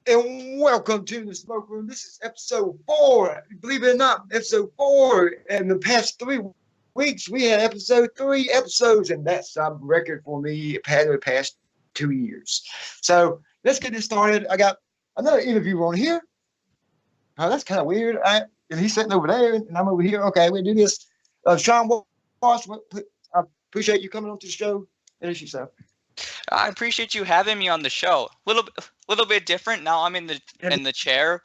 And welcome to the Smoke Room. This is episode 4. Believe it or not, episode 4. In the past 3 weeks, we had episode 3 episodes, and that's a record for me over the past 2 years. So let's get this started. I got another interview on here. Oh, that's kind of weird. And he's sitting over there, and I'm over here. Okay, we do this. Shawn Walsh, I appreciate you coming on to the show. Introduce yourself. I appreciate you having me on the show. Little bit different. Now I'm in the chair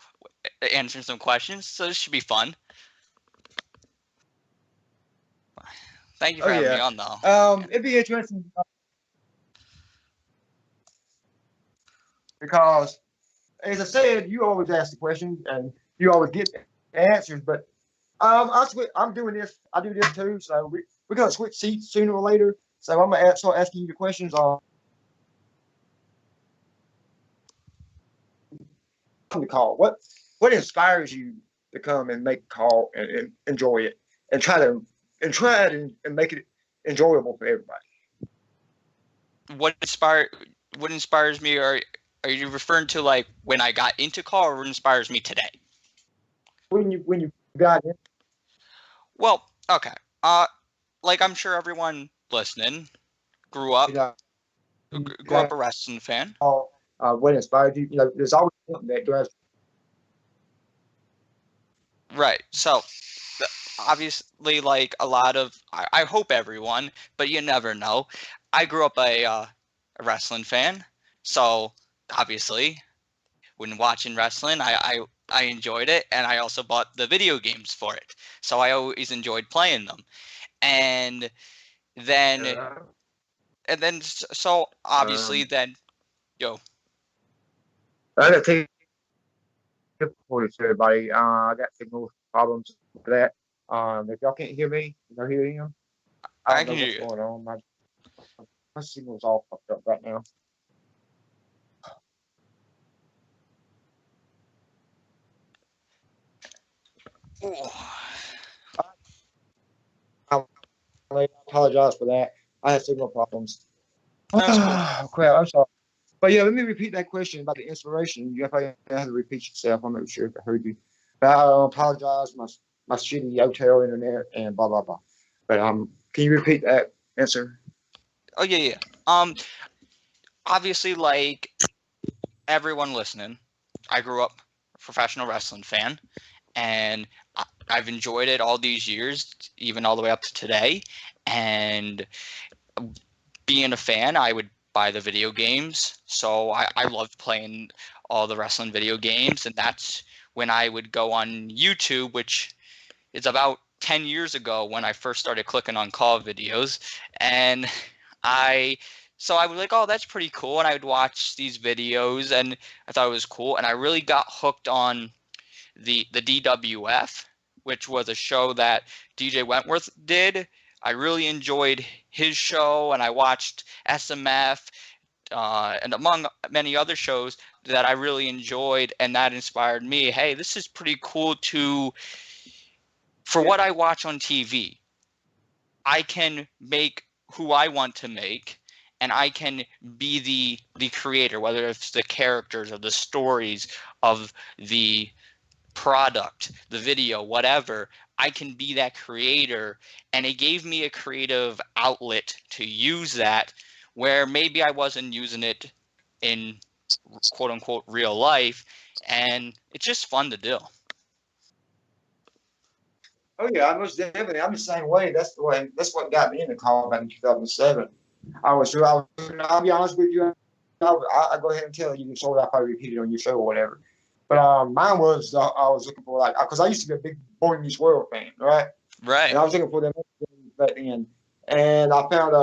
answering some questions, so this should be fun. Thank you for having me on, though. It'd be interesting because, as I said, you always ask the questions and you always get the answers. But I'm doing this. I do this too. So we're gonna switch seats sooner or later. So I'm gonna start asking you the questions on the call. What inspires you to come and make a call and enjoy it and try it and make it enjoyable for everybody? What inspires me? Are you referring to like when I got into call, or what inspires me today? When you got in. Well, okay. Like I'm sure everyone listening grew up a wrestling fan. What inspired you? There's always something that drives. Right. So, obviously, like a lot of, I hope everyone, but you never know. I grew up a wrestling fan, so obviously, when watching wrestling, I enjoyed it, and I also bought the video games for it. So I always enjoyed playing them, and then so obviously then, yo. I gotta take it for everybody. I got signal problems for that. If y'all can't hear me, y'all hear him? I can hear you. What's going on? My signal's all fucked up right now. I apologize for that. I had signal problems. Crap, I'm sorry. But yeah, let me repeat that question about the inspiration. You probably have to repeat yourself. I'm not sure if I heard you. But I apologize, my shitty hotel internet and blah blah blah. But can you repeat that answer? Oh yeah. Obviously, like everyone listening, I grew up a professional wrestling fan, and I've enjoyed it all these years, even all the way up to today. And being a fan, I would buy the video games. So I loved playing all the wrestling video games, and that's when I would go on YouTube, which is about 10 years ago when I first started clicking on CAW videos. And so I was like, oh, that's pretty cool. And I would watch these videos, and I thought it was cool. And I really got hooked on the DWF, which was a show that DJ Wentworth did. I really enjoyed his show, and I watched SMF and among many other shows that I really enjoyed, and that inspired me. Hey, this is pretty cool for what I watch on TV. I can make who I want to make, and I can be the creator, whether it's the characters or the stories of the product, the video, whatever. I can be that creator, and it gave me a creative outlet to use that where maybe I wasn't using it in quote unquote real life, and it's just fun to do. Oh yeah, most definitely. I'm the same way. That's what got me into CAW back in 2007. I'll be honest with you. I go ahead and tell you, so I probably repeat it on your show or whatever. But mine was I was looking for, like, because I used to be a big Boy Meets World fan, right? Right. And I was looking for them back then, and I found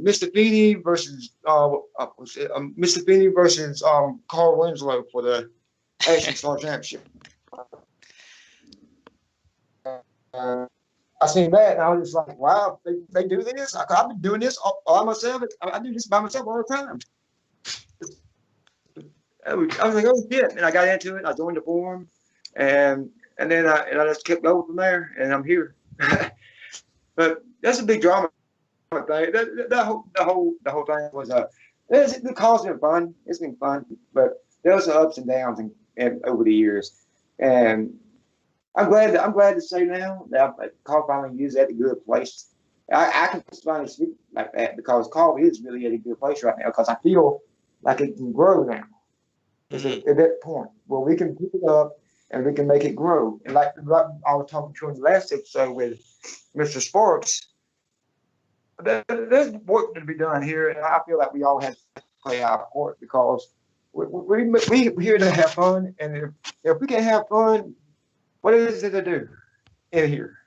Mr. Feeney versus Mr. Feeney versus Carl Winslow for the Action Star Championship. I seen that, and I was just like, wow, they do this. I've been doing this all myself. I do this by myself all the time. I was like, oh shit, and I got into it. I joined the forum, and then I just kept going from there, and I'm here. But that's a big drama thing. The whole thing was the call's been fun. It's been fun, but there was some ups and downs and over the years, and I'm glad to say now that CAW finally is at a good place. I can finally speak like that because CAW is really at a good place right now because I feel like it can grow now. It's Mhm. at that point where we can pick it up and we can make it grow. And like I was talking to in the last episode with Mr. Sparks, there's work to be done here, and I feel like we all have to play our part because we're here to have fun, and if we can have fun, what is it to do in here?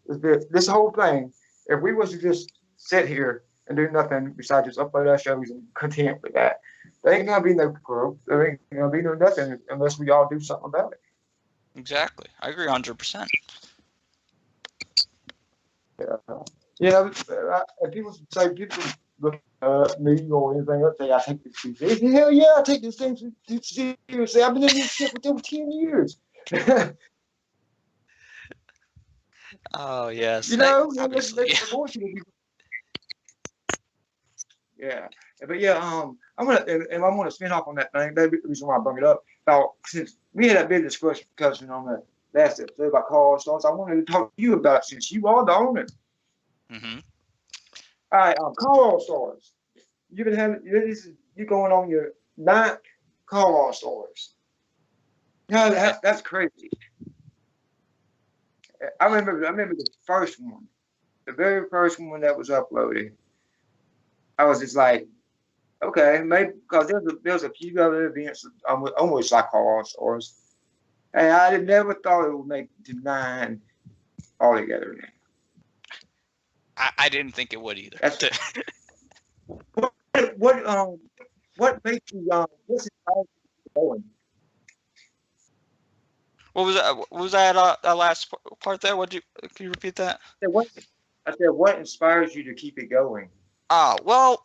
This whole thing, if we was to just sit here and do nothing besides just upload our shows and content with that, there ain't gonna be no growth. There ain't gonna be no nothing unless we all do something about it. Exactly. I agree 100%. Yeah. Yeah, and people look at me or anything else, say I take this too seriously. Hell yeah, I take this thing too seriously. I've been in this shit for over 10 years. Oh, yes. You know, Obviously. the more people be, yeah. But yeah, I'm gonna and I'm gonna spin off on that thing. That's the reason why I bring it up. Now, since we had that big discussion on the last episode about car stars, I wanted to talk to you about it since you are the owner. Hmm. All right, car stars. You've been having this is you going on your ninth car stars. No, that's crazy. I remember the first one, the very first one that was uploaded. I was just like, okay, maybe because there's a few other events almost like car stars, and I never thought it would make it to nine altogether. I didn't think it would either. That's what what what makes you what's going? What was that? What was that last part there? Can you repeat that? I said, what inspires you to keep it going? Well,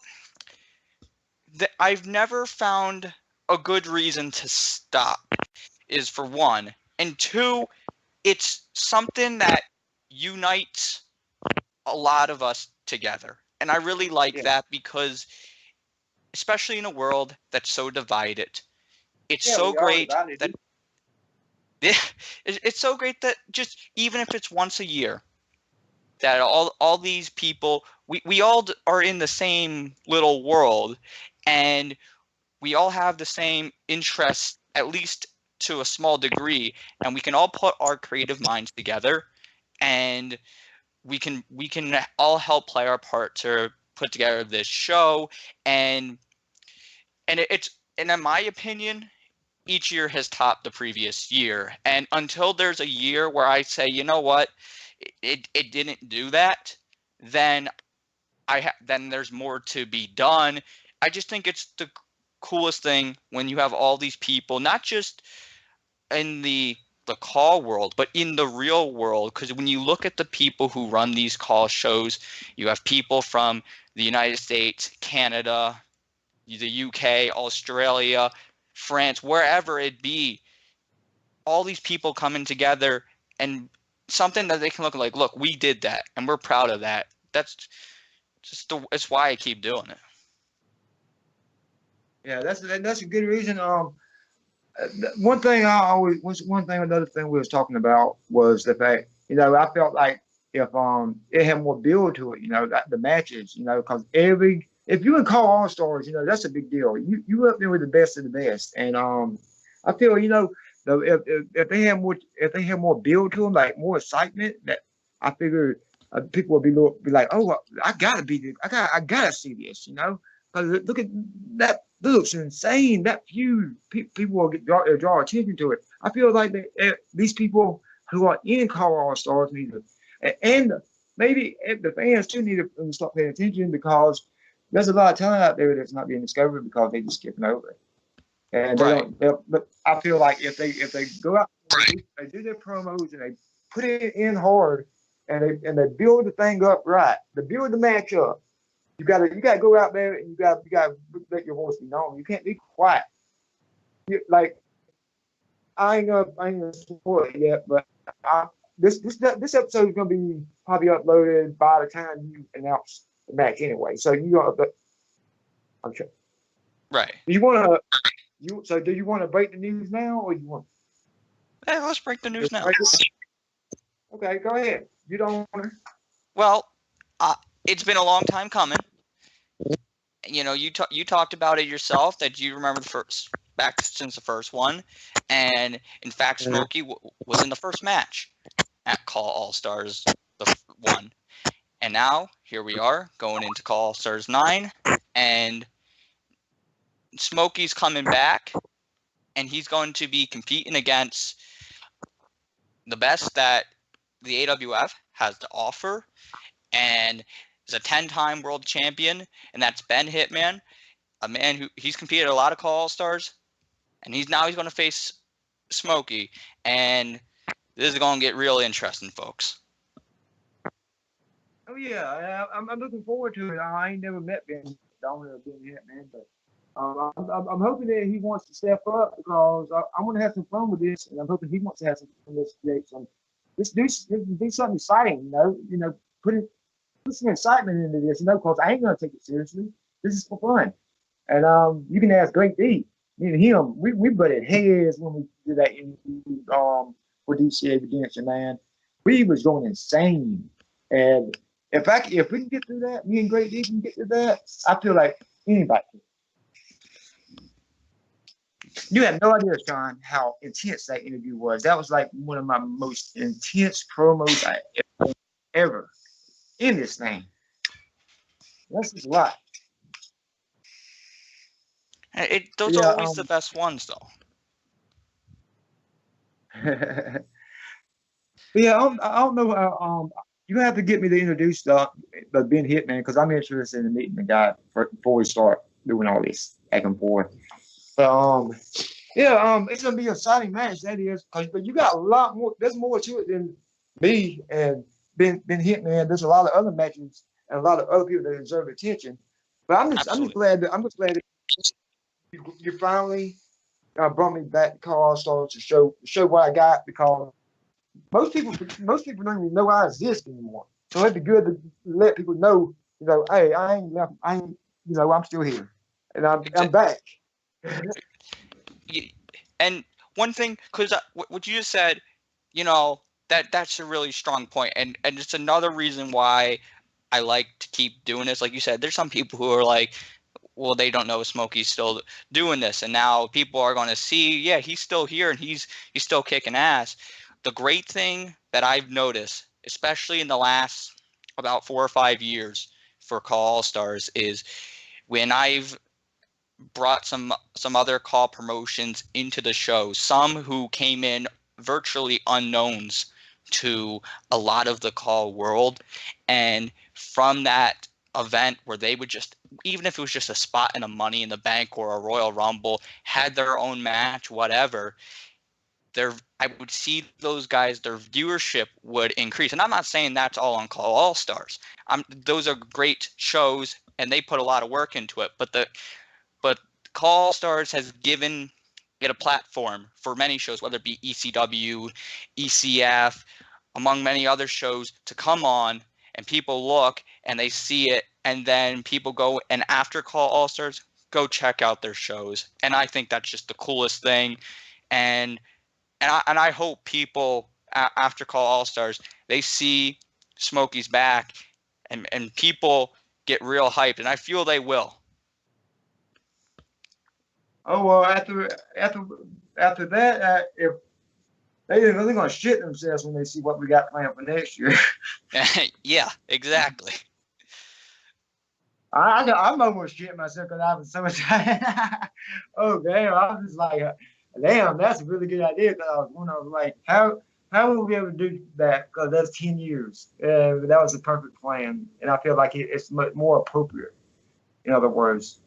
I've never found a good reason to stop, is for one. And two, it's something that unites a lot of us together. And I really like that because, especially in a world that's so divided, it's so great that it's so great that just even if it's once a year, that all these people, we all are in the same little world, and we all have the same interests, at least to a small degree, and we can all put our creative minds together, and we can all help play our part to put together this show, and it's and in my opinion, each year has topped the previous year, and until there's a year where I say, you know what, it didn't do that, then then there's more to be done. I just think it's the coolest thing when you have all these people, not just in the call world, but in the real world. Because when you look at the people who run these call shows, you have people from the United States, Canada, the UK, Australia, France, wherever it be, all these people coming together and something that they can look like, look, we did that and we're proud of that. That's it's why I keep doing it. Yeah, that's a good reason. One thing another thing we was talking about was the fact, I felt like if it had more build to it, that the matches, because if you would call all stars, that's a big deal. You up there with the best of the best, and I feel if they had more build to them, like more excitement, that I figure people would be like, oh, I gotta see this, because look at that looks insane. That few people will draw attention to it. I feel like these people who are in CAW All Stars need to, and maybe the fans too need to start paying attention because there's a lot of talent out there that's not being discovered because they just skipping over it. And they Right. don't. But I feel like if they go out, they do their promos and they put it in hard, and they build the thing up right, they build the match up. You gotta go out there and you gotta let your voice be known. You can't be quiet. Like I ain't gonna spoil it yet, but this episode is gonna be probably uploaded by the time you announce the match anyway. So you gonna, I'm sure. Right. You wanna So do you want to break the news now, or you want Hey, let's break the news to now. break it? Okay, go ahead. You don't want to. Well, it's been a long time coming. You know, you talked about it yourself that you remember the first back since the first one, and in fact, Smokey was in the first match at Call All Stars the one, and now here we are going into Call All Stars 9, and Smokey's coming back, and he's going to be competing against the best that the AWF has to offer, and is a 10-time world champion, and that's Ben Hitman, a man who he's competed at a lot of Call All Stars, and he's going to face Smokey, and this is going to get real interesting, folks. Oh yeah, I'm looking forward to it. I ain't never met Ben Donald or Ben Hitman, but I'm hoping that he wants to step up because I want to have some fun with this, and I'm hoping he wants to have some fun with this. Let's do something exciting, put some excitement into this, because I ain't gonna take it seriously. This is for fun, and you can ask Great D. Me and him, we butted heads when we did that interview for DCA Redemption, man. We was going insane, and if we can get through that, me and Great D can get through that. I feel like anybody can. You have no idea, Shawn, how intense that interview was. That was like one of my most intense promos I ever in this thing. That's just a lot. Those are always the best ones, though. Yeah, I don't know how. You're gonna have to get me to introduce the Ben Hitman because I'm interested in meeting the guy before we start doing all this back and forth. But it's gonna be an exciting match. That is, but you got a lot more. There's more to it than me and Ben Hitman. There's a lot of other matches and a lot of other people that deserve attention. But I'm just glad that you finally brought me back to Call All Stars to show what I got because most people don't even know I exist anymore. So it'd be good to let people know, hey, I ain't left. I'm still here, and I'm back. And one thing, because what you just said, that's a really strong point, and it's another reason why I like to keep doing this. Like you said, there's some people who are like, well, they don't know Smokey's still doing this, and now people are going to see, yeah, he's still here and he's still kicking ass. The great thing that I've noticed, especially in the last about 4 or 5 years for Call All Stars, is when I've brought some other call promotions into the show, some who came in virtually unknowns to a lot of the call world, and from that event where they would just, even if it was just a spot in a Money in the Bank or a Royal Rumble, had their own match, whatever, I would see those guys, their viewership would increase. And I'm not saying that's all on Call All Stars. Those are great shows and they put a lot of work into it, but Call All Stars has given it a platform for many shows, whether it be ECW, ECF, among many other shows, to come on and people look and they see it, and then people go and after Call All Stars, go check out their shows. And I think that's just the coolest thing. And I hope people after Call All Stars, they see Smokey's back and people get real hyped, and I feel they will. Oh well, after that, if they're gonna shit themselves when they see what we got planned for next year. Yeah, exactly. I'm almost shitting myself because I was so much. Oh damn! I was just like, damn, that's a really good idea. Because I was wondering, like, how will we ever do that? Because that's 10 years. That was the perfect plan, and I feel like it's much more appropriate. In other words.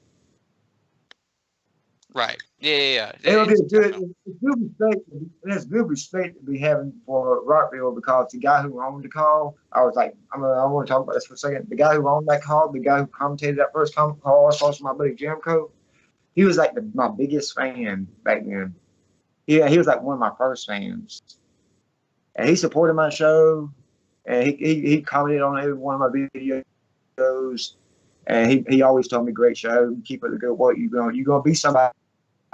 Right. Yeah. It'll be good. It's good respect to be having for Rockville because the guy who owned the call, I was like, I want to talk about this for a second. The guy who owned that call, the guy who commentated that first call, I saw my buddy Jamco. He was like my biggest fan back then. Yeah, he was like one of my first fans, and he supported my show, and he commented on every one of my videos, and he always told me, "Great show, keep up the good work. You're gonna be somebody."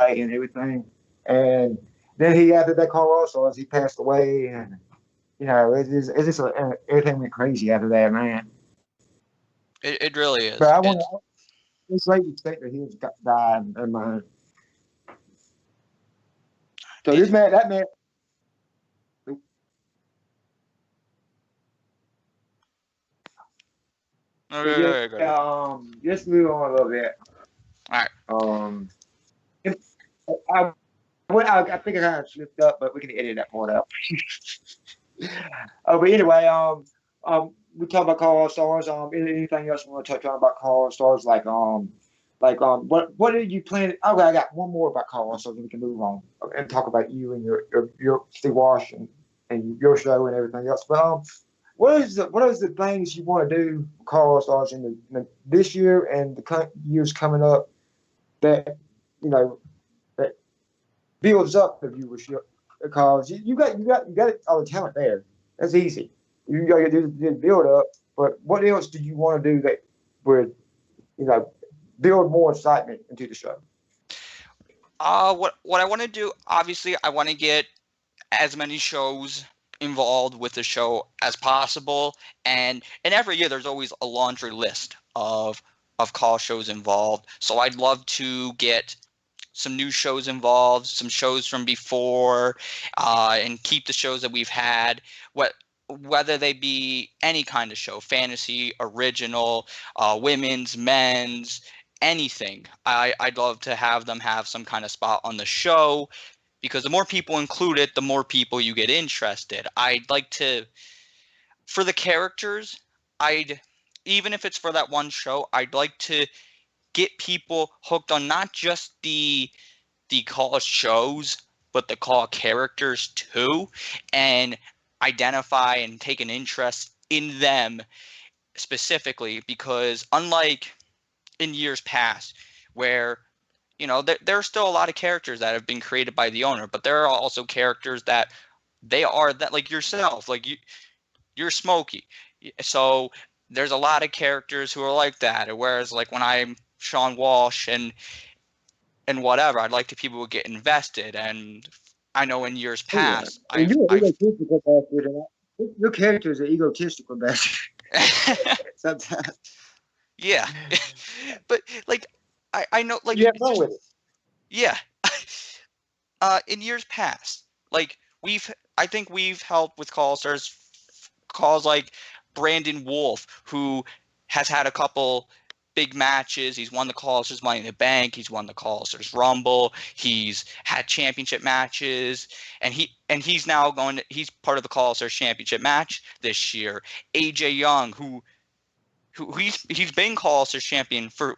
and everything. And then he after that call also as he passed away, and everything went crazy after that, man. It really But is. I want to. It's great respect that he has died in my. So It, this man, that man. But okay, yeah, okay, okay. just move on a little bit. All right. Um, if, I think I kind of slipped up, but we can edit that part out. But anyway, we talk about All Stars. Anything else you want to touch on about All Stars? What did you plan? Okay, I got one more about All Stars, and we can move on and talk about you and your Steve Walsh and your show and everything else. But what is the things you want to do All Stars this year and the years coming up that you know that builds up the viewership because you got all the talent there. That's easy. You got to do the build up. But what else do you want to do that would you know build more excitement into the show? What I want to do, obviously, I want to get as many shows involved with the show as possible, and every year there's always a laundry list of call shows involved. So I'd love to get some new shows involved, some shows from before, and keep the shows that we've had. Whether they be any kind of show, fantasy, original, women's, men's, anything. I'd love to have them have some kind of spot on the show because the more people included, the more people you get interested. I'd like to, for the characters, I'd, even if it's for that one show, I'd like to get people hooked on not just the call shows, but the call characters too, and identify and take an interest in them specifically because unlike in years past where there are still a lot of characters that have been created by the owner, but there are also characters that they are that like yourself, like you're Smokey. So there's a lot of characters who are like that. Whereas like when I'm Shawn Walsh and whatever, I'd like to people would get invested. And I know in years Oh yeah, past, and you're an I've egotistical bastard. Your character is an egotistical bastard sometimes. yeah, but like I know like You have fun just with it. yeah. In years past, like I think we've helped with call stars, calls like Brandon Wolf, who has had a couple big matches. He's won the Call Stars Money in the Bank. He's won the Call Stars Rumble. He's had championship matches, and he's now he's part of the Call Stars Championship match this year. AJ Young, who he's been Call Stars champion for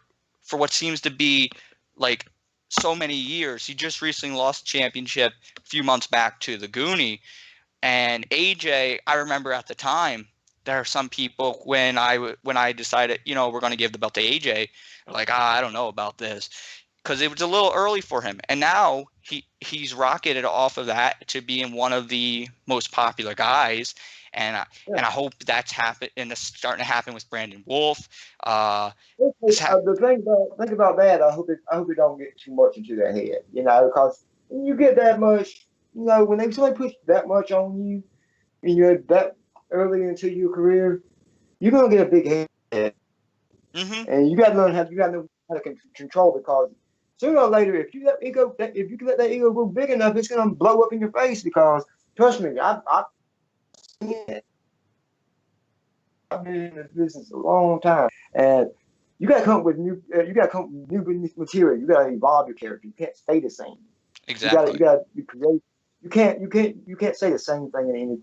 what seems to be like so many years. He just recently lost championship a few months back to the Goonie. And AJ, I remember at the time, there are some people when I decided, we're going to give the belt to AJ, like, I don't know about this because it was a little early for him. And now he's rocketed off of that to being one of the most popular guys. And I hope that's happened and it's starting to happen with Brandon Wolf. The thing about that, I hope it don't get too much into their head, because when you get that much, when somebody puts that much on you, and you're that early into your career, you're gonna get a big head, Mm-hmm. and you got to learn how to control because sooner or later, if you can let that ego go big enough, it's gonna blow up in your face. Because trust me, I've been in this business a long time, and you got to come up with new material. You got to evolve your character. You can't stay the same. Exactly. You got to be creative. You can't say the same thing in any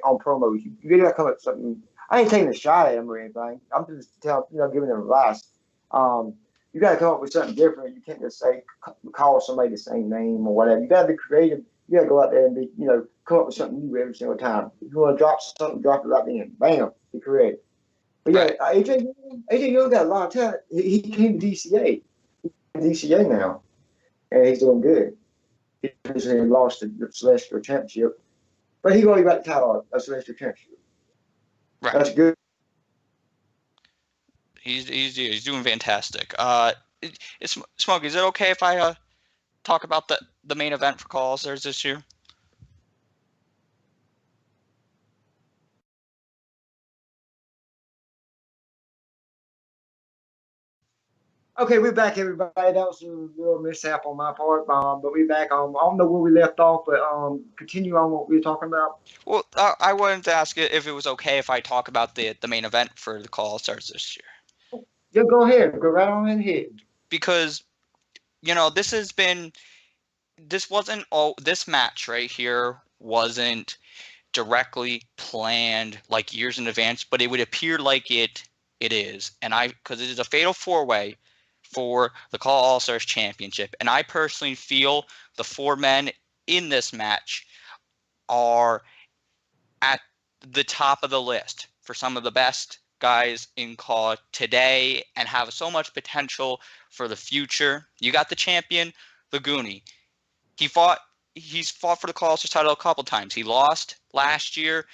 on promos. You got to come up with something. I ain't taking a shot at them or anything. I'm just giving them advice. You got to come up with something different. You can't just say call somebody the same name or whatever. You got to be creative. You got to go out there and come up with something new every single time. If you want to drop something, drop it right then. Bam, be creative. But yeah, Right. AJ Young got a lot of talent. He came to DCA. He's DCA now, and he's doing good. He recently lost the Celestial Championship, but he only got the title of Celestial Championship. Right. That's good. He's doing fantastic. Smokey, is it okay if I talk about the main event for CAW All-Stars this year? Okay, we're back, everybody. That was a little mishap on my part, but we're back. I don't know where we left off, but continue on what we were talking about. Well, I wanted to ask you if it was okay if I talk about the main event for the CAW All-Stars this year. Yeah, go ahead. Go right on ahead. Because, this match right here wasn't directly planned like years in advance, but it would appear like it is. And because it is a fatal 4-way for the CAW All-Stars Championship. And I personally feel the 4 men in this match are at the top of the list for some of the best guys in CAW today and have so much potential for the future. You got the champion, the Goonie. He's fought for the CAW All-Stars title a couple times. He lost last year,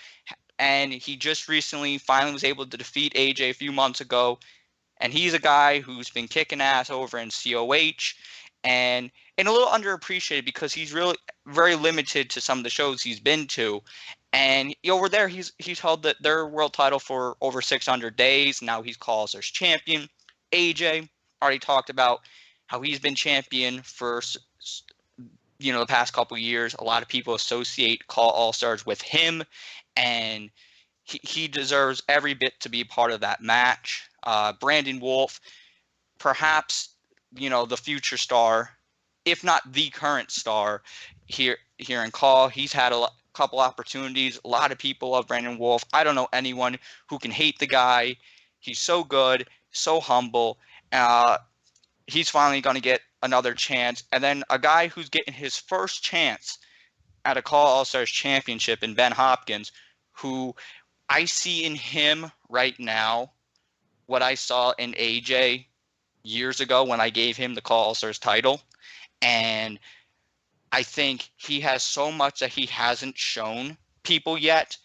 and he just recently finally was able to defeat AJ a few months ago. And he's a guy who's been kicking ass over in COH and a little underappreciated because he's really very limited to some of the shows he's been to. And over there, he's held their world title for over 600 days. Now he's CAW All-Stars champion. AJ already talked about how he's been champion for the past couple of years. A lot of people associate CAW All-Stars with him, and he deserves every bit to be part of that match. Brandon Wolf, perhaps the future star, if not the current star here in CAW. He's had a couple opportunities. A lot of people love Brandon Wolf. I don't know anyone who can hate the guy. He's so good, so humble. He's finally going to get another chance. And then a guy who's getting his first chance at a CAW All-Stars championship in Ben Hopkins, who I see in him right now what I saw in AJ years ago when I gave him the CAW All-Stars title. And I think he has so much that he hasn't shown people yet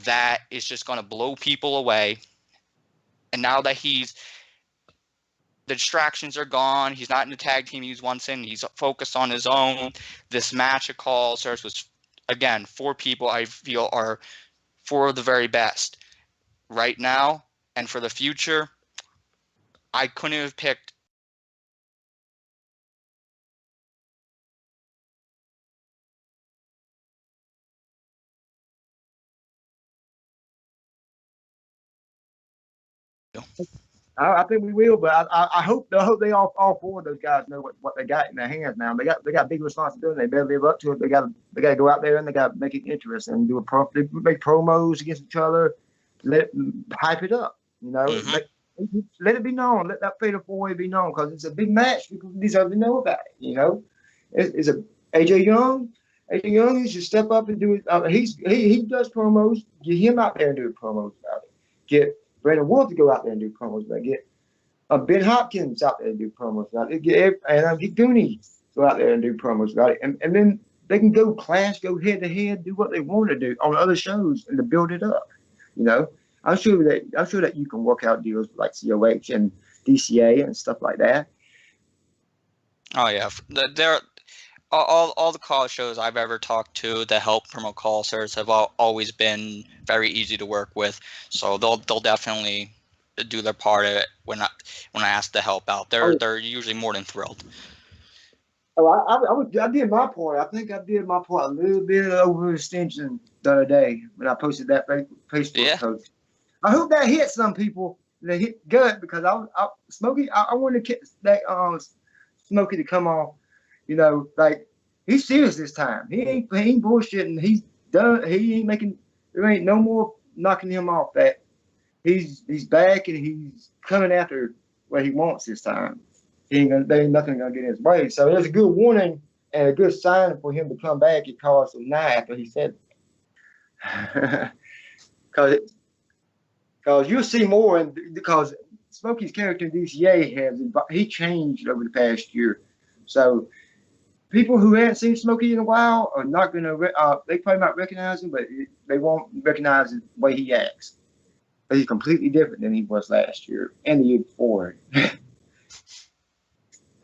that is just going to blow people away. And now that the distractions are gone, he's not in the tag team he was once in, he's focused on his own. This match at CAW All-Stars was, again, 4 people I feel are 4 of the very best right now. And for the future, I couldn't have picked. I think we will, but I hope they all 4 of those guys know what they got in their hands now. They got big responsibility. They better live up to it. They got to go out there and they got to make it interesting and make promos against each other, hype it up. Let it be known. Let that fatal 4-way be known because it's a big match. People deserve to know about it. It's a AJ Young. AJ Young, he should step up and do it. He does promos. Get him out there and do promos about it. Get Brandon Wolf to go out there and do promos about it. Get Ben Hopkins out there and do promos about it. Get Goonie go out there and do promos about it. And then they can go clash, go head to head, do what they want to do on other shows and to build it up. I'm sure that you can work out deals like COH and DCA and stuff like that. Oh yeah, there. All the CAW shows I've ever talked to that help promote CAW All-Stars have always been very easy to work with. So they'll definitely do their part of it when I ask to help out. They're usually more than thrilled. Oh, I did my part. I think I did my part a little bit overextension the other day when I posted that Facebook post. I hope that hit some people. That hit good because Smokey. I wanted to get that Smokey to come off. Like he's serious this time. He ain't bullshitting. He's done. He ain't making. There ain't no more knocking him off. That he's back and he's coming after what he wants this time. There ain't nothing gonna get in his way. So it was a good warning and a good sign for him to come back and call us a night after he said it. Because you'll see more, and because Smokey's character in DCA he changed over the past year. So people who haven't seen Smokey in a while are not gonna. They probably might recognize him, but they won't recognize the way he acts. But he's completely different than he was last year and the year before.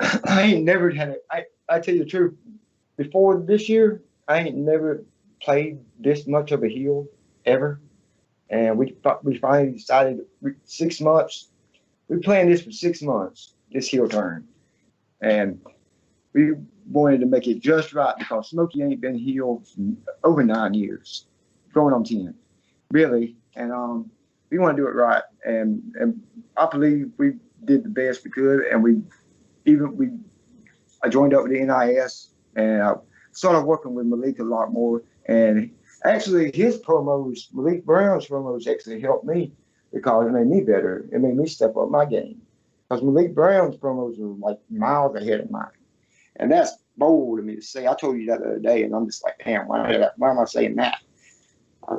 I ain't never had it. I tell you the truth. Before this year, I ain't never played this much of a heel ever. And we finally decided 6 months. We planned this for 6 months. This heel turn, and we wanted to make it just right because Smokey ain't been heel in over 9 years, going on 10, really. And we want to do it right. And I believe we did the best we could, and we I joined up with the NIS and I started working with Malik a lot more. And actually, his promos, Malik Brown's promos, actually helped me because it made me better. It made me step up my game because Malik Brown's promos were like miles ahead of mine, and that's bold of me to say. I told you that the other day, and I'm just like, damn, why am I saying that? Uh,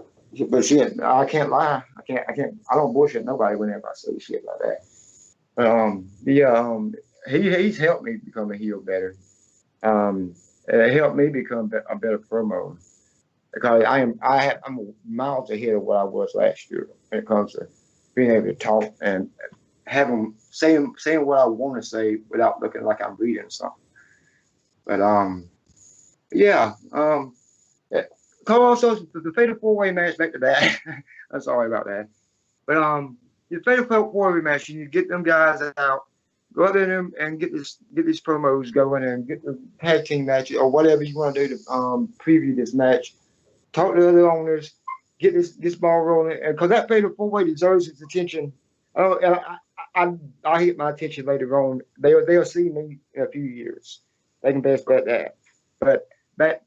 but shit, I can't lie. I don't bullshit nobody whenever I say shit like that. Yeah, he's helped me become a heel better. Um, it helped me become a better promo because I'm miles ahead of what I was last year when it comes to being able to talk and having saying what I want to say without looking like I'm reading something. But yeah, yeah. Also the Fatal 4-Way match back to that. I'm sorry about that. But the Fatal 4-Way match, you get them guys out, go out there and get these promos going and get the tag team match or whatever you want to do to preview this match. Talk to the other owners, get this ball rolling, and because that Fatal 4-Way deserves its attention. Oh, and I hit my attention later on. They'll see me in a few years. They can best bet that. But that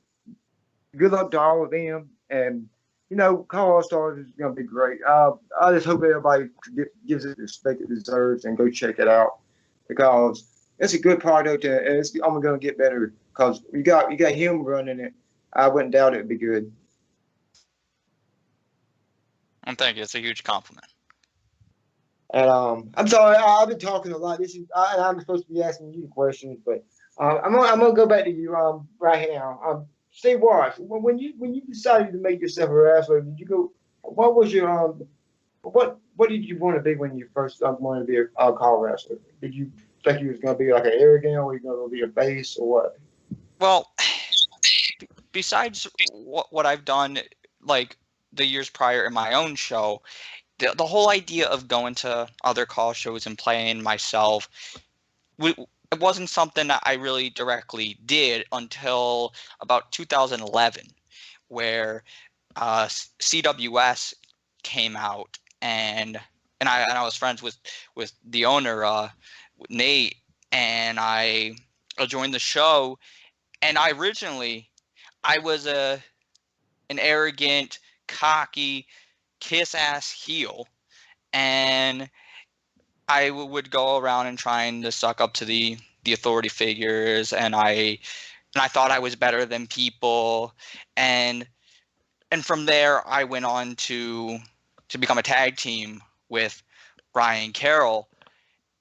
good luck to all of them. And, Call All Stars is going to be great. I just hope everybody gives it the respect it deserves and go check it out because it's a good product and it's only going to get better because you got him running it. I wouldn't doubt it'd be good. And thank you. It's a huge compliment. And I'm sorry, I've been talking a lot. I'm supposed to be asking you questions, but I'm gonna go back to you right now. Steve Walsh, when you decided to make yourself a wrestler, did you go? What was your what did you want to be when you first wanted to be a call wrestler? Did you think you was gonna be like an arrogant, or you gonna be a face, or what? Well, besides what I've done, like the years prior in my own show, the whole idea of going to other call shows and playing myself, it wasn't something that I really directly did until about 2011, where CWS came out, and I was friends with the owner, Nate, and I joined the show. And I was an arrogant, cocky, kiss ass heel, and I would go around and trying to suck up to the authority figures, and I thought I was better than people, and from there I went on to become a tag team with Ryan Carroll,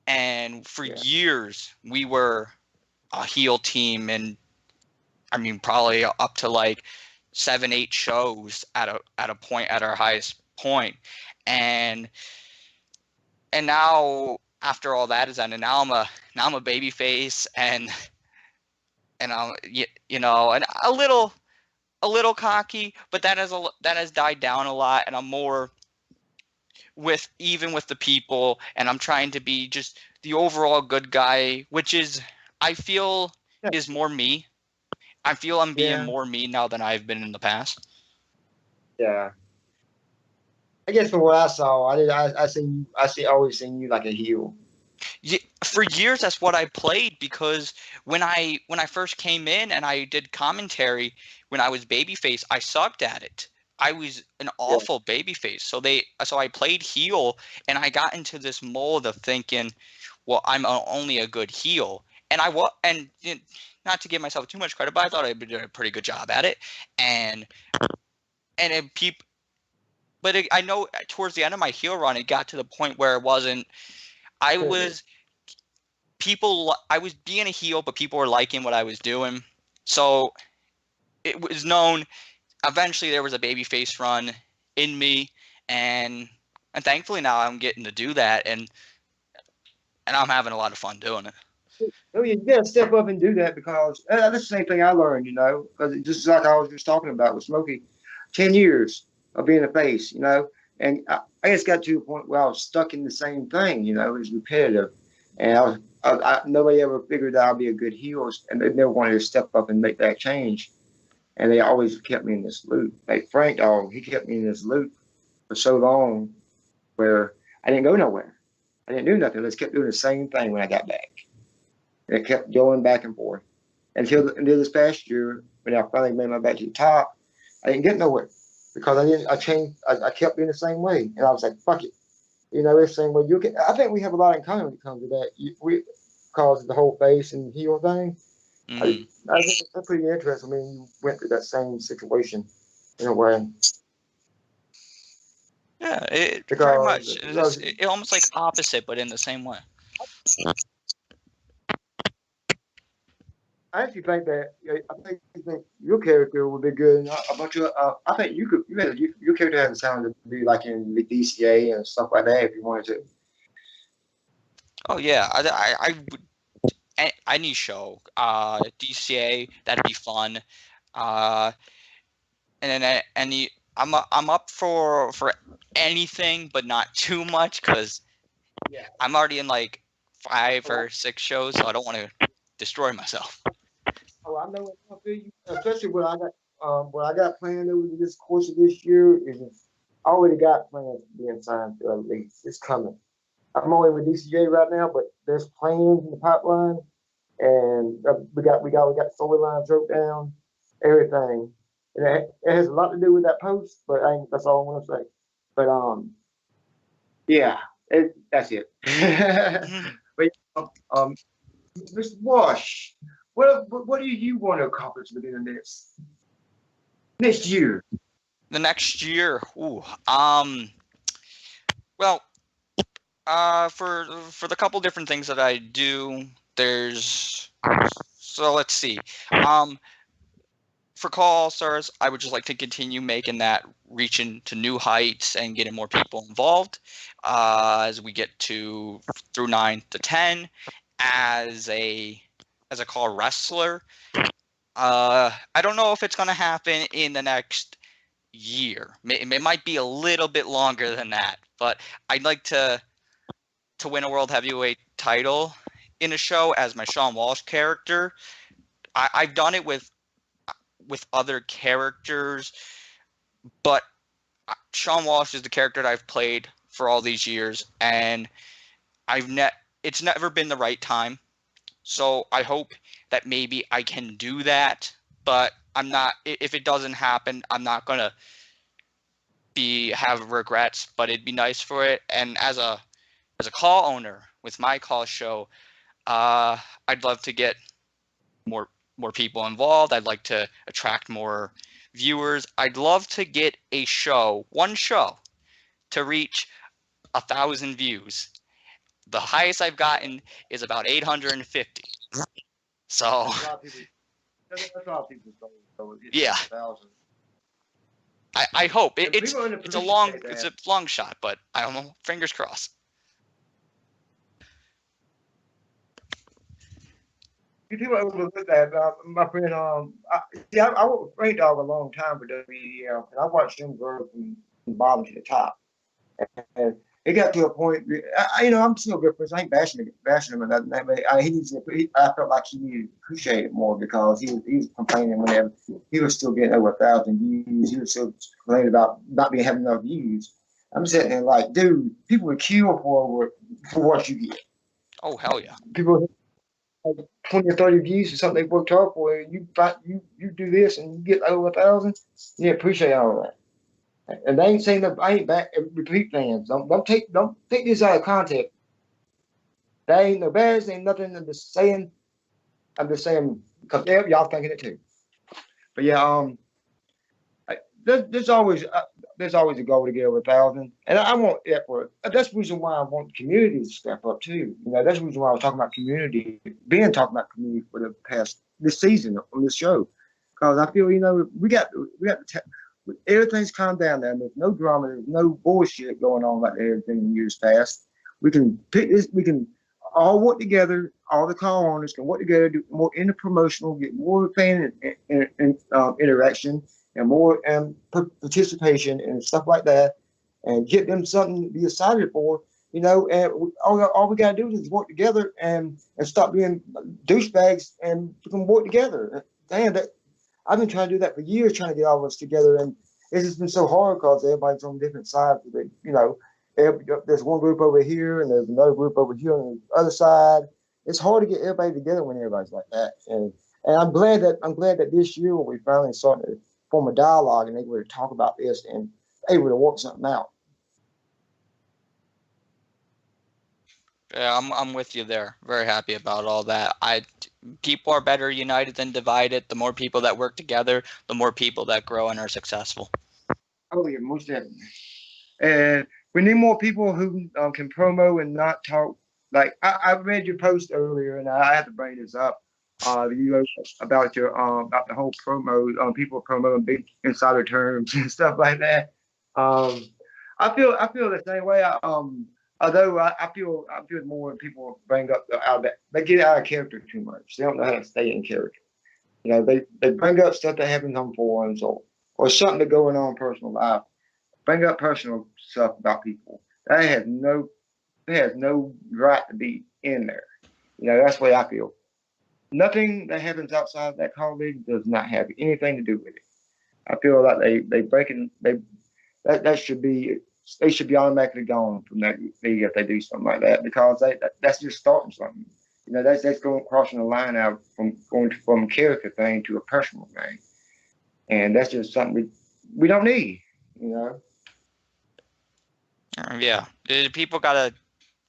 and for Yeah, years we were a heel team, and I mean probably up to like 7-8 shows at a point at our highest point, and now after all that is ended, now I'm a baby face, and I'm and a little cocky, but that has died down a lot, and I'm more with the people, and I'm trying to be just the overall good guy, which is I feel yeah, is more me. I feel I'm being yeah. more me now than I've been in the past. Yeah. I guess from what I saw, always seen you like a heel. For years that's what I played, because when I first came in and I did commentary when I was babyface, I sucked at it. I was an Yeah, awful babyface. So I played heel, and I got into this mold of thinking, well, I'm only a good heel. And not to give myself too much credit, but I thought I did a pretty good job at it. And and it, peop, but I know towards the end of my heel run, it got to the point where it wasn't. I was I was being a heel, but people were liking what I was doing. So it was known. Eventually, there was a babyface run in me, and thankfully now I'm getting to do that, and I'm having a lot of fun doing it. Oh, yeah, you gotta step up and do that because that's the same thing I learned, because it's just like I was just talking about with Smokey, 10 years of being a face, and I just got to a point where I was stuck in the same thing, it was repetitive, and nobody ever figured that I'd be a good heel, and they never wanted to step up and make that change, and they always kept me in this loop. Like Frank, he kept me in this loop for so long where I didn't go nowhere. I didn't do nothing. I just kept doing the same thing when I got back. And it kept going back and forth until this past year when I finally made my back to the top. I didn't get nowhere because I didn't. I changed. I kept being the same way, and I was like, "Fuck it." It's the same way. I think we have a lot in common when it comes to that. Cause the whole face and heel thing. Mm-hmm. I think that's pretty interesting. I mean, you went through that same situation in a way. Yeah, it very Because, much. It almost like opposite, but in the same way. I actually think that I think your character would be good. I think you could. Your character has a sound to be like in the DCA and stuff like that if you wanted to. Oh yeah, I would any show, DCA, that'd be fun. Uh, and then I'm up for anything, but not too much because I'm already in like 5 or 6 shows, so I don't want to destroy myself. Oh, I know I feel you, especially what I got planned over this course of this year is I already got plans being signed to at least. It's coming. I'm only with DCJ right now, but there's plans in the pipeline, and we got storylines wrote down, everything, and it has a lot to do with that post. But that's all I want to say. But yeah, that's it. But Mr. Wash, what do you want to accomplish within the next year? The next year, well, for the couple different things that I do, so let's see. For Call All Stars, I would just like to continue making that reaching to new heights and getting more people involved as we get through 9 to 10 as a call wrestler. I don't know if it's going to happen in the next year. It might be a little bit longer than that, but I'd like to win a world heavyweight title in a show as my Shawn Walsh character. I've done it with other characters, but Shawn Walsh is the character that I've played for all these years, and it's never been the right time. So I hope that maybe I can do that, but I'm not. If it doesn't happen, I'm not gonna have regrets. But it'd be nice for it. And as a call owner with my call show, I'd love to get more people involved. I'd like to attract more viewers. I'd love to get one show, to reach 1,000 views. The highest I've gotten is about 850. So That's a lot of people. yeah, I hope it's a long shot, but I don't know. Fingers crossed. People overlook that. My friend, I worked with Frank Dog a long time for WEL, and I watched him grow from the bottom to the top. And it got to a point. I'm still good friends. I ain't bashing him or nothing. But I felt like he needed to appreciate it more because he was complaining whenever he was still getting over 1,000 views. He was still complaining about not having enough views. I'm sitting there like, dude, people would kill for what you get. Oh hell yeah! People. 20 or 30 views or something they worked hard for. You do this and you get over 1,000. Yeah, appreciate all that. And they ain't saying that. I ain't back. Repeat fans. Don't take this out of context. That ain't no bad. Ain't nothing. I'm just saying because y'all thinking it too. But yeah, there's always a goal to get over 1,000, and I want that for. That's the reason why I want the community to step up too. That's the reason why I was talking about community, talking about community for the past this season on this show, because I feel we got everything's calmed down now. There's no drama. There's no bullshit going on like there has been in years past. We can pick this. We can all work together. All the call owners can work together, do more interpromotional, get more fan interaction and more participation and stuff like that, and get them something to be excited for. And all we gotta do is work together and stop being douchebags and we can work together. Damn, that I've been trying to do that for years, trying to get all of us together, and it's just been so hard because everybody's on different sides of it. There's one group over here and there's another group over here on the other side. It's hard to get everybody together when everybody's like that. And I'm glad that this year we finally started to form a dialogue and able to talk about this and able to work something out. Yeah, I'm with you there. Very happy about all that. People are better united than divided. The more people that work together, the more people that grow and are successful. Oh yeah, most definitely. And we need more people who can promo and not talk. Like I read your post earlier, and I had to bring this up. About your about the whole promo, people promoting big insider terms and stuff like that. Um, I feel the same way. Although I feel more when people bring up out of that they get out of character too much. They don't know how to stay in character. They bring up stuff that happens on forums or something that going on in personal life. Bring up personal stuff about people. That has no right to be in there. That's the way I feel. Nothing that happens outside of that call league does not have anything to do with it. I feel like they breaking that should be they should be automatically gone from that league if they do something like that because that's just starting something. That's going crossing the line out from going from a character thing to a personal thing, and that's just something we don't need. Yeah, people gotta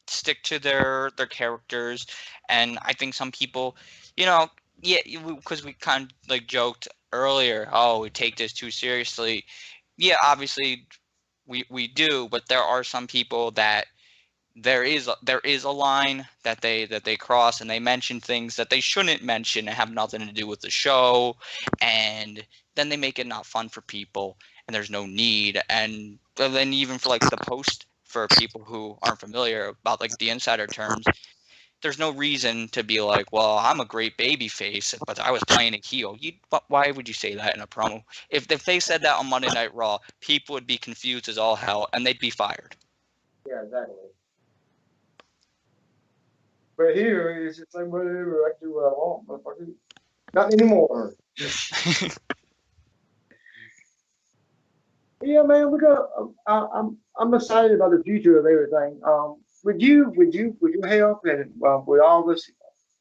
stick to their characters, and I think some people, yeah, because we kind of like joked earlier, oh, we take this too seriously. Yeah, obviously we do, but there are some people that there is a line that they cross, and they mention things that they shouldn't mention and have nothing to do with the show, and then they make it not fun for people, and there's no need. And then even for like the post for people who aren't familiar about like the insider terms, there's no reason to be like, well, I'm a great baby face, but I was playing a heel. Why would you say that in a promo? If they said that on Monday Night Raw, people would be confused as all hell, and they'd be fired. Yeah, exactly. But here it's just like whatever I do what I want, motherfucker. Not anymore. Yeah, man, we got. I'm excited about the future of everything. Would you help and with all of us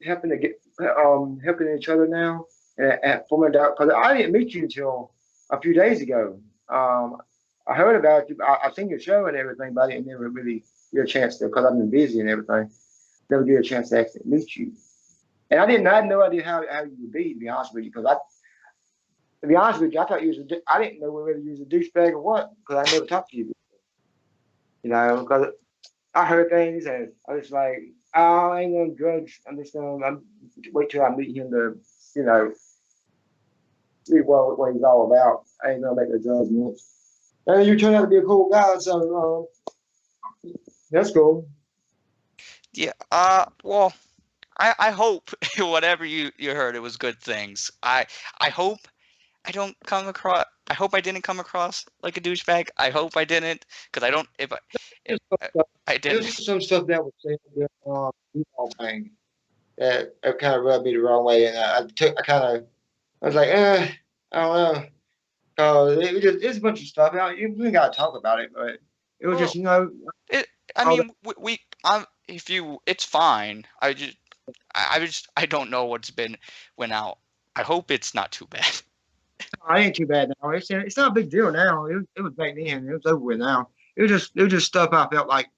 helping to get helping each other now and forming out because I didn't meet you until a few days ago. I heard about you. I seen your show and everything, but I didn't never really get a chance to because I've been busy and everything. Never get a chance to actually meet you. And I had no idea how you would be, to be honest with you, because to be honest with you, I thought you was I didn't know whether you was a douchebag or what, because I never talked to you. Because I heard things and I was like, oh, I ain't gonna judge. I'm wait till I meet him to, see what he's all about. I ain't gonna make a judgment. And you turned out to be a cool guy, so that's cool. Yeah. Well, I hope whatever you heard, it was good things. I hope I don't come across. I hope I didn't come across like a douchebag. I hope I didn't, because I don't. If I didn't. There's some stuff that was said thing that kind of rubbed me the wrong way, and I was like, I don't know, cause it's a bunch of stuff. We ain't gotta talk about it, but it was just I mean, it's fine. I don't know went out. I hope it's not too bad. I ain't too bad now. It's not a big deal now. It was back then. It was over with now. It was just stuff I felt like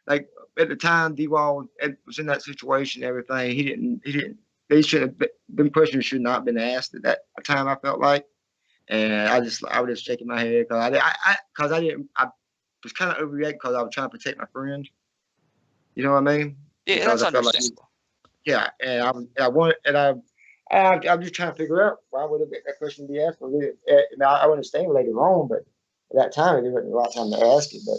at the time D-Wall was in that situation and everything. He didn't they should have them questions should not have been asked at that time. I felt like, and I was just shaking my head because I was kind of overreacting because I was trying to protect my friend. You know what I mean? Yeah, Because that's I felt like understandable. yeah, and I wanted and I'm just trying to figure out why would that question be asked. I understand later on, but at that time it wasn't the right time to ask it. But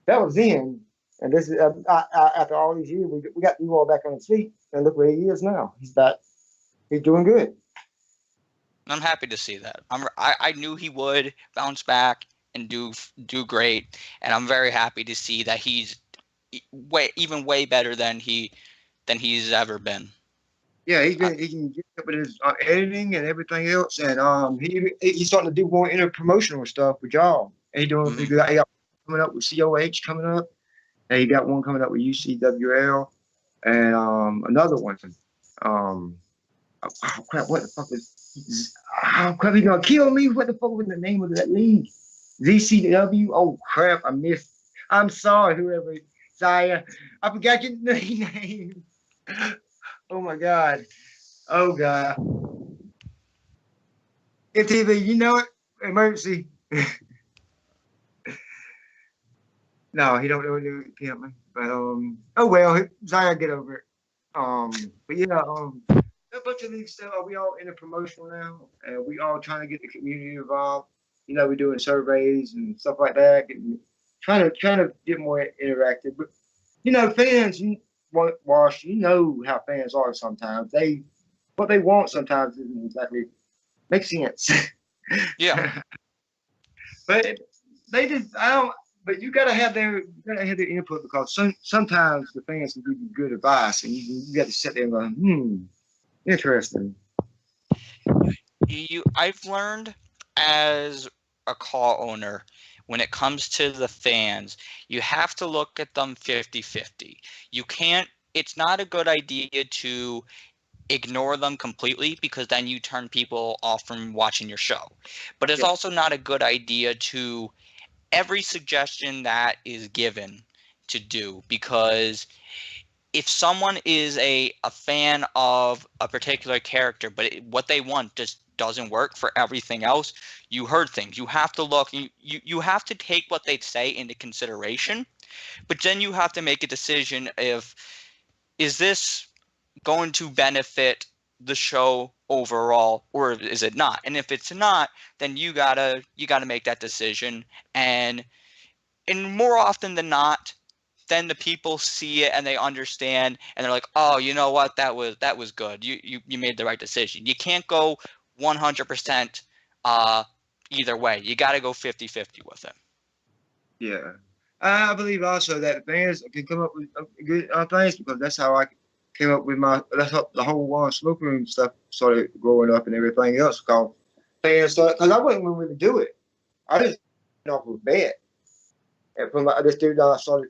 that was then. And this is after all these years, we got you all back on his feet, and look where he is now. He's back. He's doing good. I'm happy to see that. I knew he would bounce back and do great, and I'm very happy to see that he's way better than he's ever been. Yeah, he can get up with his editing and everything else, and he's starting to do more interpromotional stuff with y'all. And he got coming up with COH coming up, and he got one coming up with UCWL, and another one. Um, oh crap! What the fuck is? Oh crap! He's gonna kill me! What the fuck was the name of that league? ZCW. Oh crap! I missed. I'm sorry, whoever. Zaya, I forgot your name. Oh my god. Oh god. FTV, you know it. Emergency. No, he don't really can't me. But oh well, Zaya get over it. But yeah, a bunch of these stuff. We all in a promotional now, and we all trying to get the community involved. You know, we're doing surveys and stuff like that, trying to get more interactive. But you know, fans, Wash, you know how fans are sometimes. What they want sometimes isn't exactly make sense. Yeah. But they just I don't. But you gotta have their input because sometimes the fans can give you good advice, and you got to sit there and go, interesting. I've learned as a CAW owner, when it comes to the fans, you have to look at them 50-50. You can't. It's not a good idea to ignore them completely because then you turn people off from watching your show. But it's Yeah, also not a good idea to every suggestion that is given to do, because if someone is a fan of a particular character, but what they want just doesn't work for everything else, you heard things. You have to look, you have to take what they say into consideration, but then you have to make a decision if, is this going to benefit the show overall or is it not? And if it's not, then you gotta make that decision. And more often than not, then the people see it and they understand and they're like, oh, you know what, that was good. You made the right decision. You can't go 100% either way. You got to go 50-50 with it. yeah. I believe also that fans can come up with good things because that's how I came up with that's how the whole smoke room stuff started growing up and everything else. Because fans started, because I wouldn't really do it. I just went off with bed. And from this dude, I started.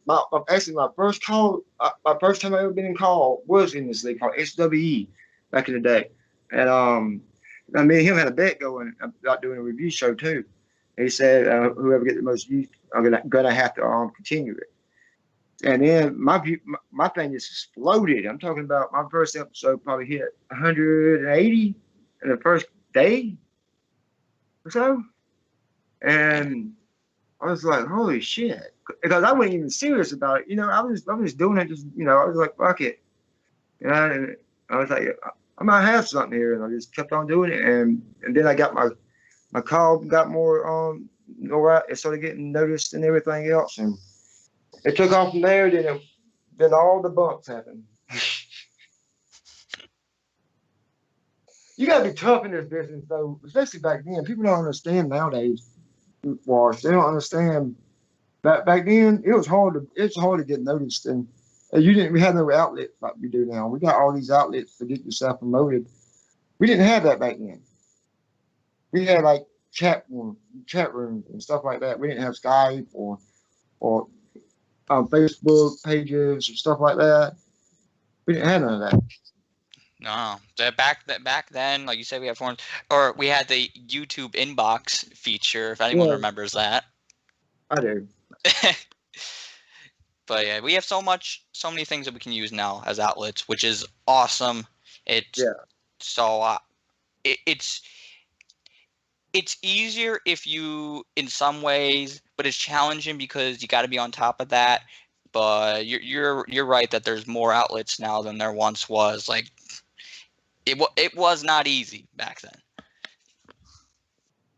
Actually, my first call, my first time I ever been in call was in this league called SWE back in the day. And I mean, him had a bet going about doing a review show too. And he said, whoever gets the most views, I'm gonna have to continue it. And then my thing just exploded. I'm talking about my first episode probably hit 180 in the first day or so, and I was like, holy shit. Because I wasn't even serious about it. You know, I was doing it just, I was like, fuck it. And I was like, I might have something here. And I just kept on doing it. And then I got my call got more, it started getting noticed and everything else. And it took off from there. Then all the bumps happened. You got to be tough in this business, though, especially back then. People don't understand nowadays. Wash. They don't understand. Back then, it's hard to get noticed, and we had no outlet like we do now. We got all these outlets to get yourself promoted. We didn't have that back then. We had like chat rooms and stuff like that. We didn't have Skype or Facebook pages or stuff like that. We didn't have none of that. No, back then, like you said, we had forums, or we had the YouTube inbox feature. If anyone remembers that, I do. But yeah, we have so many things that we can use now as outlets, which is awesome. It's easier if you, in some ways, but it's challenging because you got to be on top of that. But you're right that there's more outlets now than there once was. Like it was not easy back then.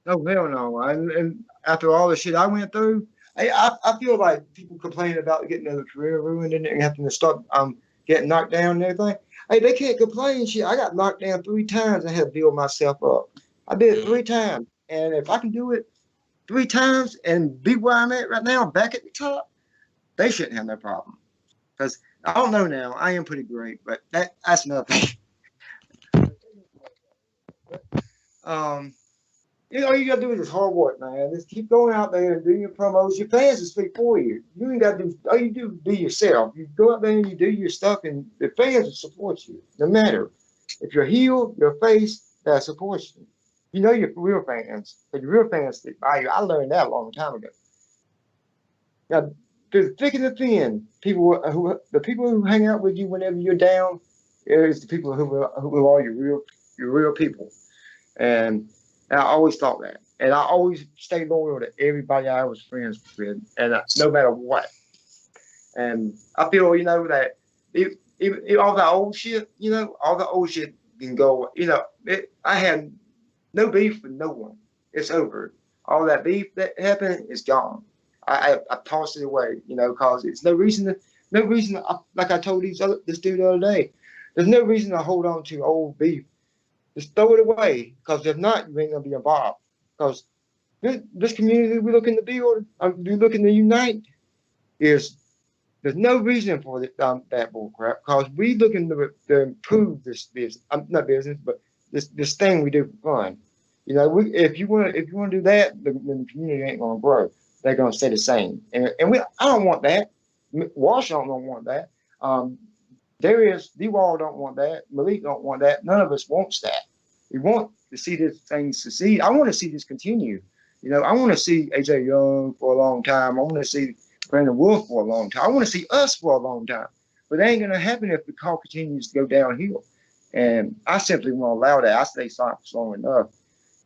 No, hell no. And after all the shit I went through, I feel like people complain about getting their career ruined and having to start getting knocked down and everything. Hey, they can't complain. Shit, I got knocked down 3 times. I had to build myself up. I did it 3 times, and if I can do it 3 times and be where I'm at right now, back at the top, they shouldn't have no problem. Because I don't know now. I am pretty great, but that's nothing. um, all you gotta do is just hard work, man. Just keep going out there and do your promos. Your fans will speak for you. You ain't gotta do all you do is be yourself. You go out there and you do your stuff, and the fans will support you. No matter if you're heel, your face, that supports you. You know your real fans, but your real fans stick by you. I learned that a long time ago. Now, through thick and the thin, the people who hang out with you whenever you're down is the people who are your real people. And I always thought that. And I always stayed loyal to everybody I was friends with, and no matter what. And I feel, that if all the old shit, all the old shit can go, I had no beef with no one. It's over. All that beef that happened is gone. I tossed it away, because it's no reason, like I told this dude the other day, there's no reason to hold on to old beef. Just throw it away, because if not, you ain't gonna be involved. Because this community we looking to build, we looking to unite, there's no reason for that bull crap. Because we looking to improve this business, not business, but this thing we do for fun. If you want to do that, the community ain't gonna grow. They're gonna stay the same, and I don't want that. Walsh don't want that. Darius, D-Wall don't want that. Malik don't want that. None of us wants that. We want to see this thing succeed. I want to see this continue. I want to see AJ Young for a long time. I want to see Brandon Wolf for a long time. I want to see us for a long time. But that ain't going to happen if the call continues to go downhill. And I simply won't allow that. I stay silent for long enough.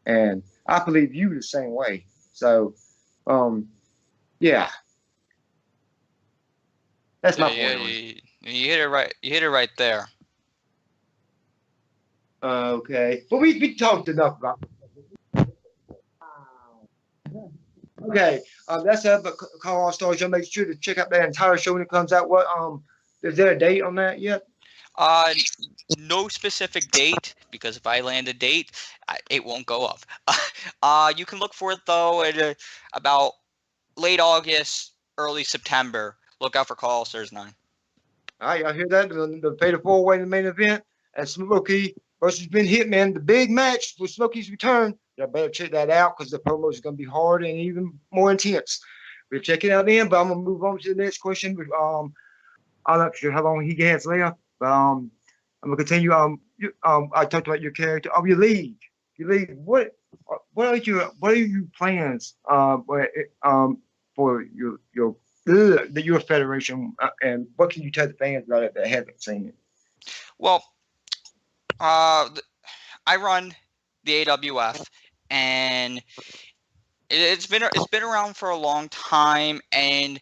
And I believe you the same way. So, yeah. That's my point. You hit it right. You hit it right there. Okay. But we talked enough about it. Okay. That's it. But Call All Stars. You'll make sure to check out that entire show when it comes out. What is there a date on that yet? No specific date, because if I land a date, it won't go up. You can look for it though at about late August, early September. Look out for Call All Stars 9. All right, y'all hear that? The Fatal 4-Way in the main event, and Smokey versus Ben Hitman, the big match for Smokey's return. Y'all better check that out, because the promo is going to be hard and even more intense. We'll check it out then, but I'm going to move on to the next question. I'm not sure how long he has left, but I'm going to continue. I talked about your character. Your league. What are your plans for your federation, and what can you tell the fans about it that haven't seen it? Well, I run the AWF, and it's been around for a long time, and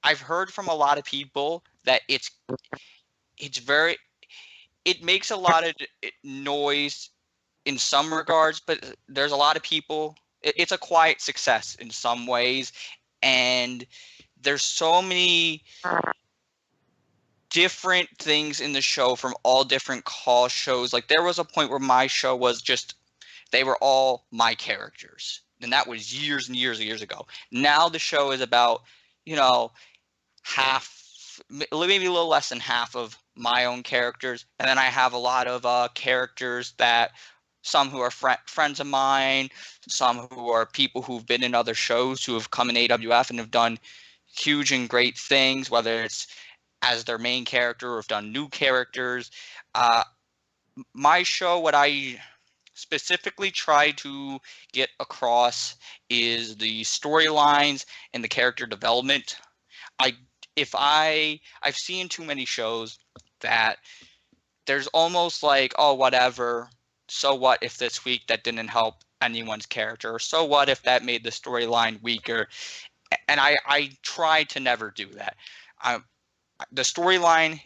I've heard from a lot of people that it makes a lot of noise in some regards, but there's a lot of people. It's a quiet success in some ways, and there's so many different things in the show from all different call shows. Like, there was a point where my show was just, they were all my characters, and that was years and years and years ago. Now the show is about, half, maybe a little less than half of my own characters, and then I have a lot of characters that some who are friends of mine, some who are people who've been in other shows who have come in AWF and have done huge and great things, whether it's as their main character or have done new characters. My show, what I specifically try to get across is the storylines and the character development. I've seen too many shows that there's almost like, oh, whatever, so what if this week that didn't help anyone's character, or so what if that made the storyline weaker? And I try to never do that. The storyline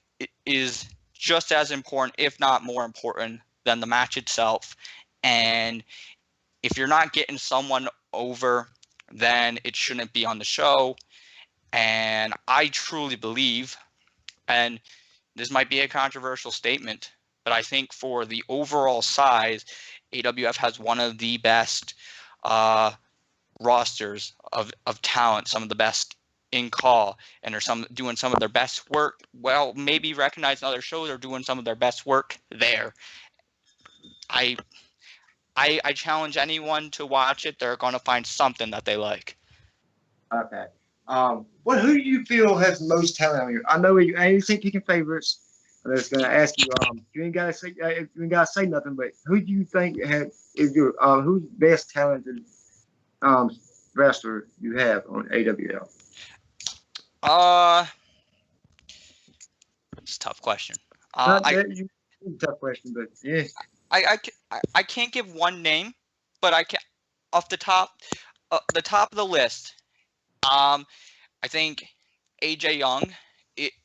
is just as important, if not more important, than the match itself. And if you're not getting someone over then it shouldn't be on the show. And I truly believe, and this might be a controversial statement, but I think for the overall size, AWF has one of the best rosters of talent, some of the best in CAW, and are doing some of their best work. Well, maybe recognized in other shows are doing some of their best work there. I challenge anyone to watch it. They're going to find something that they like. Okay. Who do you feel has the most talent on you? I know you ain't picking favorites. I'm just gonna ask you. You ain't gotta say nothing. But who do you think is your who's the best talented wrestler you have on AWL? It's a tough question. Tough question, but yeah. I can't give one name, but I can off the top of the list. I think AJ Young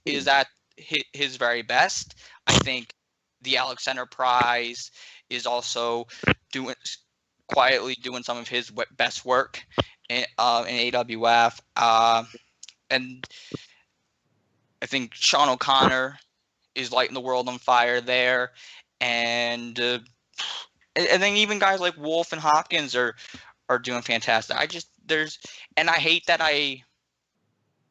is at his very best. I think the Alex Enterprise is also quietly doing some of his best work in AWF. And I think Sean O'Connor is lighting the world on fire there. And then even guys like Wolf and Hopkins are doing fantastic. And I hate that I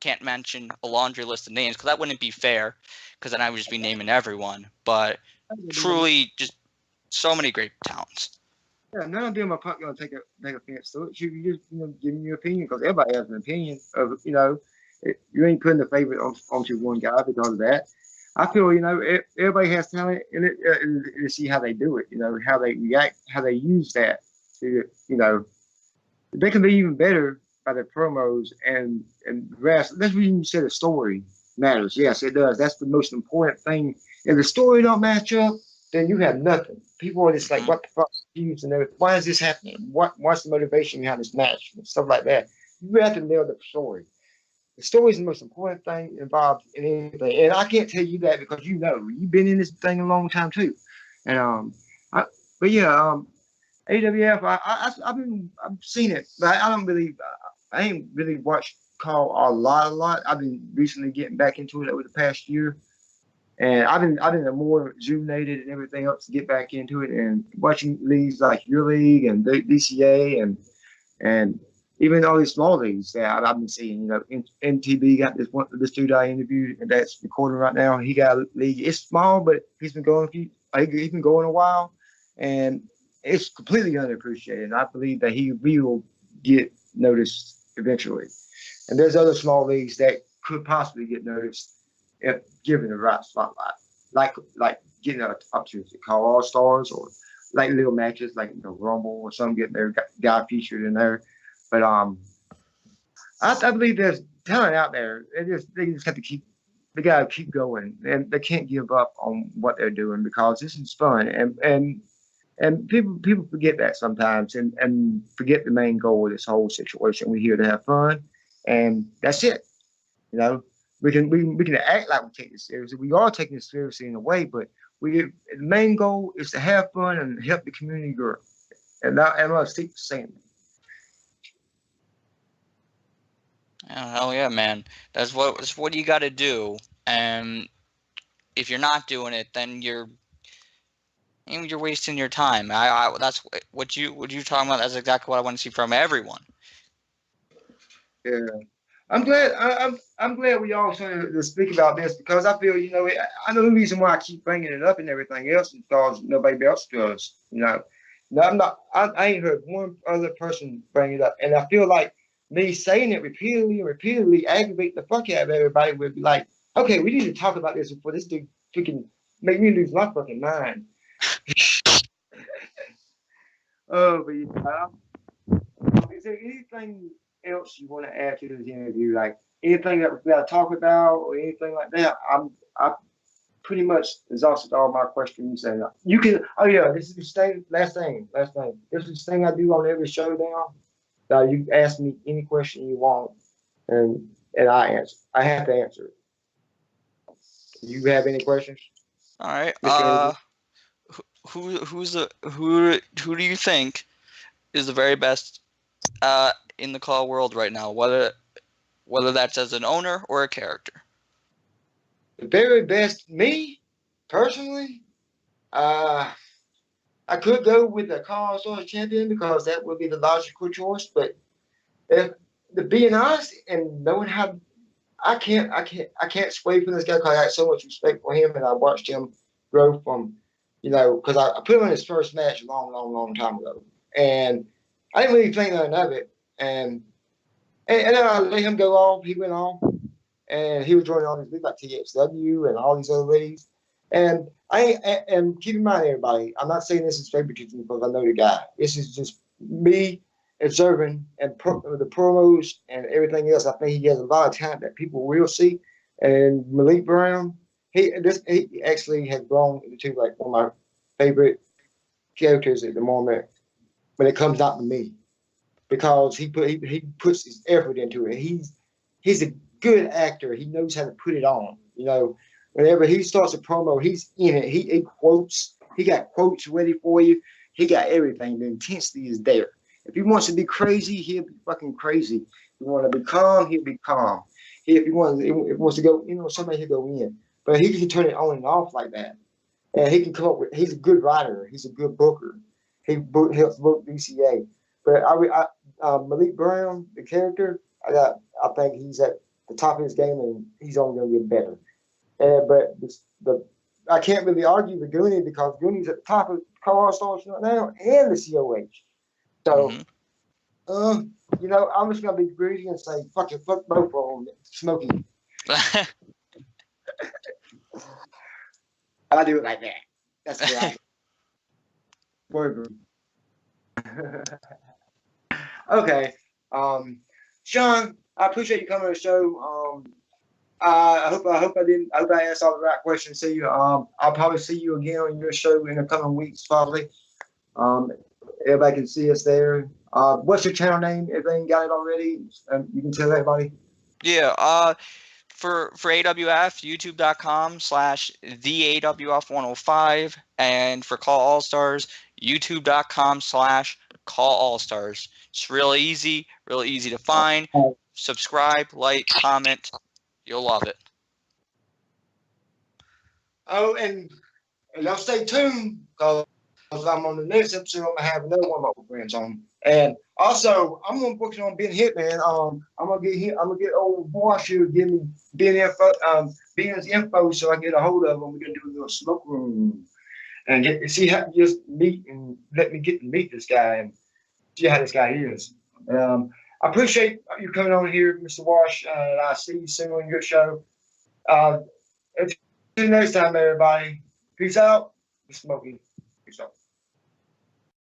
can't mention a laundry list of names because that wouldn't be fair, because then I would just be naming everyone. But truly, just so many great talents. Yeah, none of them are probably gonna take offense to it. You just give me your opinion, because everybody has an opinion of you ain't putting the favorite onto one guy because of that. I feel everybody has talent in it, to see how they do it. How they react, how they use that to they can be even better by the promos and the rest. That's when you said the story matters. Yes, it does. That's the most important thing. If the story don't match up, then you have nothing. People are just like, what the fuck? And why is this happening? What's the motivation behind this match and stuff like that? You have to nail the story. The story is the most important thing involved in anything. And I can't tell you that because you've been in this thing a long time too. And AWF, I've seen it, but I ain't really watched CAW a lot. I've been recently getting back into it over the past year, and I've been more rejuvenated and everything else to get back into it, and watching leagues like your league and DCA and even all these small leagues that I've been seeing. NTB got this dude I interviewed and that's recording right now. He got a league. It's small, but he's been going a while, and it's completely underappreciated. And I believe that he will get noticed eventually. And there's other small leagues that could possibly get noticed if given the right spotlight, like getting up to CAW All Stars, or like little matches like Rumble or something, getting their guy featured in there. But I believe there's talent out there. They just have to they gotta keep going, and they can't give up on what they're doing, because this is fun, and people forget that sometimes, and forget the main goal of this whole situation. We're here to have fun, and that's it. We can act like we take this seriously. We are taking this seriously in a way, but the main goal is to have fun and help the community grow. And I'm gonna keep saying that. Oh, hell yeah, man. That's what you got to do. And if you're not doing it, then you're wasting your time. That's what you talking about. That's exactly what I want to see from everyone. Yeah, I'm glad. I'm glad we all started to speak about this, because I feel I know the reason why I keep bringing it up and everything else is because nobody else does. No, I'm not. I ain't heard one other person bring it up, and I feel like me saying it repeatedly aggravate the fuck out of everybody. Would be like, okay, we need to talk about this before this dude freaking make me lose my fucking mind. Oh, but is there anything else you want to add to this interview? Like anything that we got to talk about or anything like that? I pretty much exhausted all my questions, and you can. Oh yeah, this is the thing. Last thing. This is the thing I do on every show now. You ask me any question you want, and I answer. I have to answer it. Do you have any questions? All right. Who do you think is the very best in the CAW world right now, whether that's as an owner or a character? The very best, me personally, I could go with the CAW Stars champion because that would be the logical choice. But if to being honest and knowing how I can't sway from this guy because I got so much respect for him and I watched him grow from, because I put him in his first match a long time ago. And I didn't really think nothing of it. And then I let him go off. He went off. And he was joining all these leagues like TXW and all these other leagues. And and keep in mind, everybody, I'm not saying this is favoritism because I know the guy. This is just me observing and the promos and everything else. I think he has a lot of talent that people will see. And Malik Brown, he actually has grown into like one of my favorite characters at the moment when it comes out to me because he puts his effort into it. He's a good actor. He knows how to put it on. Whenever he starts a promo, he's in it. He quotes. He got quotes ready for you. He got everything. The intensity is there. If he wants to be crazy, he'll be fucking crazy. If he wants to be calm, he'll be calm. If he wants to go, somebody he'll go in. But he can turn it on and off like that. And he can come up with. He's a good writer. He's a good booker. He helps book DCA. But Malik Brown, the character, I think he's at the top of his game, and he's only going to get better. But I can't really argue with Goonie because Goonie's at the top of CAW Stars right now and the COH. So, I'm just going to be greedy and say, fuck both of them, Smokey. I do it like that. That's the right word. Okay. Shawn, I appreciate you coming to the show. I hope I asked all the right questions to you. I'll probably see you again on your show in the coming weeks, probably. Everybody can see us there. What's your channel name? Everything got it already? You can tell everybody. Yeah. For AWF, youtube.com/theAWF105, and for CAW All Stars, youtube.com/CAW All Stars. It's real easy to find. Subscribe, like, comment. You'll love it. Oh, and y'all stay tuned because I'm on the next episode. I'm gonna have another one of my friends on, and also I'm gonna book on being Hitman. I'm gonna get old Walsh to give me Ben's info so I can get a hold of him. We're gonna do a little smoke room and see how just meet and let me get to meet this guy and see how this guy is. I appreciate you coming on here, Mr. Walsh. And I'll see you soon on your show. Until next time, everybody. Peace out. Smokey.